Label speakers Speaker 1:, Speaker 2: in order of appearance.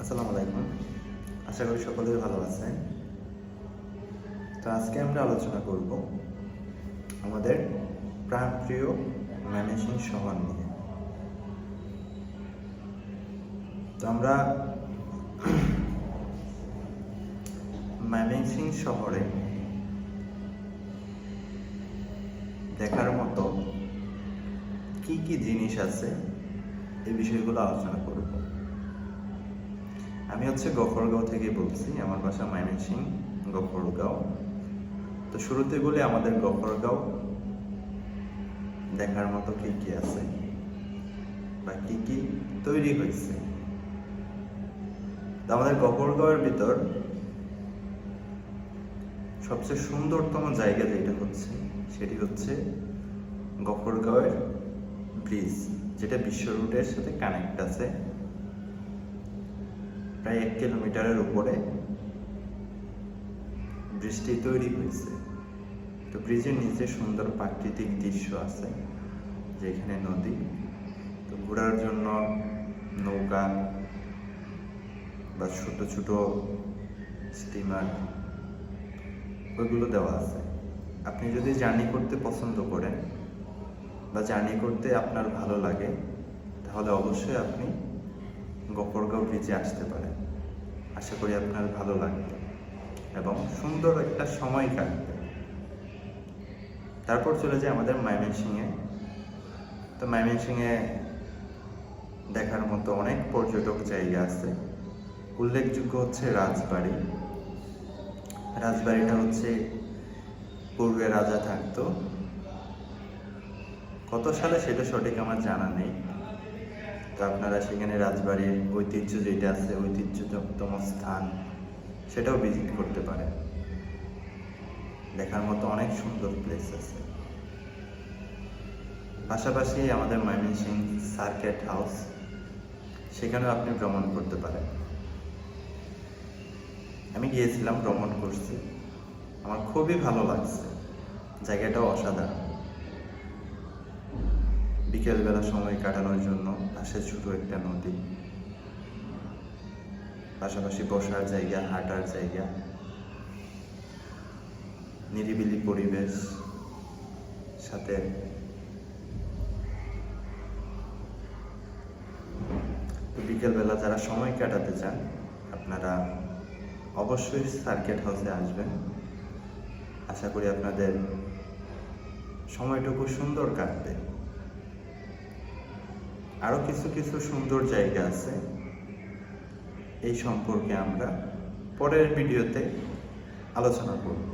Speaker 1: আসসালামু আলাইকুম। আশা করি সকলেই ভালো আছেন। তো আজকে আমরা আলোচনা করব আমাদের প্রাণপ্রিয় ময়মনসিংহ শহর নিয়ে। তো আমরা ময়মনসিংহ শহরে দেখার মতো কি কি জিনিস আছে এই বিষয়গুলো আলোচনা করব। আমি গফরগাঁও থেকে বলছি, আমার বাসা ময়মনসিংহ গফরগাঁও। তো শুরুতে বলি আমাদের গফরগাঁও দেখার মতো কি কি আছে বা কি কি তৈরি হয়েছে। তো আমাদের গফরগাঁওয়ের ভিতর সবচেয়ে সুন্দরতম জায়গা যেটা সেটি হচ্ছে গফরগাঁওয়ের ব্রিজ, যেটা বিশ্ব রুটের সাথে কানেক্ট আছে। প্রায় 1 কিলোমিটারের উপরে ব্রিজটি তৈরি হয়েছে। তো ব্রিজের নিচে সুন্দর প্রাকৃতিক দৃশ্য আছে, যেখানে নদী, তো ঘোরার জন্য নৌকা বা ছোট ছোট স্টিমার ওইগুলো দেওয়া আছে। আপনি যদি জার্নি করতে পছন্দ করেন বা জার্নি করতে আপনার ভালো লাগে, তাহলে অবশ্যই আপনি গফরগাঁও ব্রিজে আসতে পারেন। আশা করি আপনার ভালো লাগবে এবং সুন্দর একটা সময় কাটবে। তারপর চলে যায় আমাদের ময়মনসিংহে। তো ময়মনসিংহে দেখার মতো অনেক পর্যটক জায়গা আছে। উল্লেখযোগ্য রাজবাড়ি। রাজবাড়িটা পূর্বে রাজা থাকতো, কত সালে সেটা সঠিক আমার জানা নেই। তো আপনারা সেখানে রাজবাড়ির ঐতিহ্য যেটা আছে, ঐতিহ্যতম স্থান, সেটাও ভিজিট করতে পারেন। দেখার মতো অনেক সুন্দর প্লেস আছে। পাশাপাশি আমাদের ময়মনসিংহ সার্কিট হাউস, সেখানেও আপনি ভ্রমণ করতে পারেন। আমি গিয়েছিলাম, ভ্রমণ করছি, আমার খুবই ভালো লাগছে। জায়গাটাও অসাধারণ। বিকেলবেলা সময় কাটানোর জন্য পাশে ছোট একটা নদী, পাশাপাশি বসার জায়গা, হাঁটার জায়গা, নিরিবিলি পরিবেশ, সাথে বিকেলবেলা যারা সময় কাটাতে চান, আপনারা অবশ্যই সার্কিট হাউসে আসবেন। আশা করি আপনাদের সময়টুকু সুন্দর কাটবে। আরো কিছু কিছু সুন্দর জায়গা আছে, এই সম্পর্কে আমরা পরের ভিডিওতে আলোচনা করব।